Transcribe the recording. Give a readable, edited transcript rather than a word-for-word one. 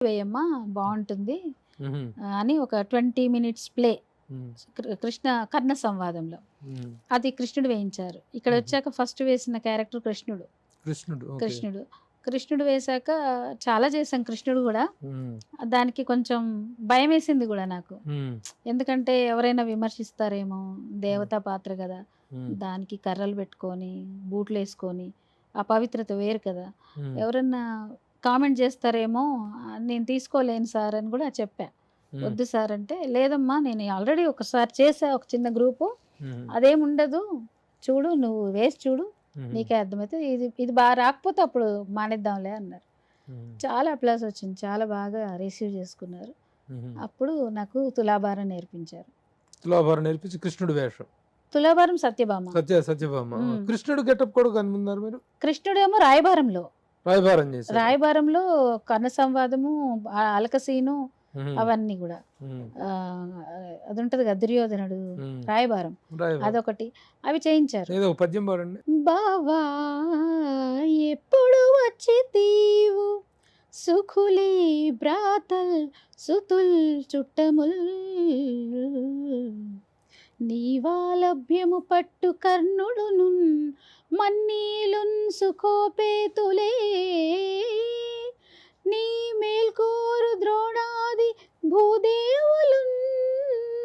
వేయమ్మా బావుంటుంది హుహు. అని ఒక 20 మినిట్స్ ప్లే హ్మ్. కృష్ణ కర్ణ సంవాదంలో. హ్మ్. అది కృష్ణుడు వేయించారు. హుహు. ఇక్కడొచ్చాక ఫస్ట్ వేసిన క్యారెక్టర్ కృష్ణుడు. కృష్ణుడు. ఓకే. కృష్ణుడు. కృష్ణుడు వేశాక చాలా చేశాం కృష్ణుడు గూడా. హ్మ్. దానికి కొంచెం భయమేసింది గూడా నాకు. హ్మ్. ఎందుకంటే ఎవరైనా విమర్శిస్తారేమో, హ్మ్. దేవతా పాత్ర గదా! హ్మ్. దానికి కర్రలు పెట్టుకొని, బూట్లేసుకొని, ఆ పవిత్రత వేరు కదా! హ్మ్. ఎవరన్నా కామెంట్ జేస్తారేమో నేను తీసుకోలేను సార్ అని గూడా చెప్పా. హ్మ్. వద్దు సార్ అంటే, లేదమ్మా నేను ఆల్రెడీ ఒకసారి చేశా ఒక చిన్న గ్రూపు. హుహు. అదేముండదు. చూడు నువ్వు వేసి చూడు. హుహు. నీకే అర్థమైతది. ఇది ఇది రాకపోతే అప్పుడు మానేద్దాంలే అన్నారు. హ్మ్. చాలా అప్లాస్ వచ్చింది. చాలా బాగా రిసీవ్ చేసుకున్నారు. హుహు. అప్పుడు నాకు తులాభారం నేర్పించారు. తులాభారం నేర్పించి కృష్ణుడి వేషం. తులాభారం సత్యభామ. సత్యభామ. ఆ! హ్మ్. కృష్ణుడు గెటప్ కూడా కనుగొన్నారు మీరు? కృష్ణుడేమో రాయబారంలో. రాయబారం చేశారు. రాయబారంలో కర్ణ సంవాదము, అలక సీను హుహు. అవన్నీ గూడా. హ్మ్. అదుంటది గదా! దుర్యోధనుడు హ్మ్. రాయబారం. రాయబారం. అదొకటి. అవి చేయించారు. ఏదో ఒక పద్యం పాడండి. బావా ఎప్పుడు వచ్చితీవు సుఖులీ భ్రాతల్ సుతుల్ చుట్టముల్ నీవాలభ్యము పట్టు కర్ణుడునున్ మన్నీలున్ సుఖోపేతులే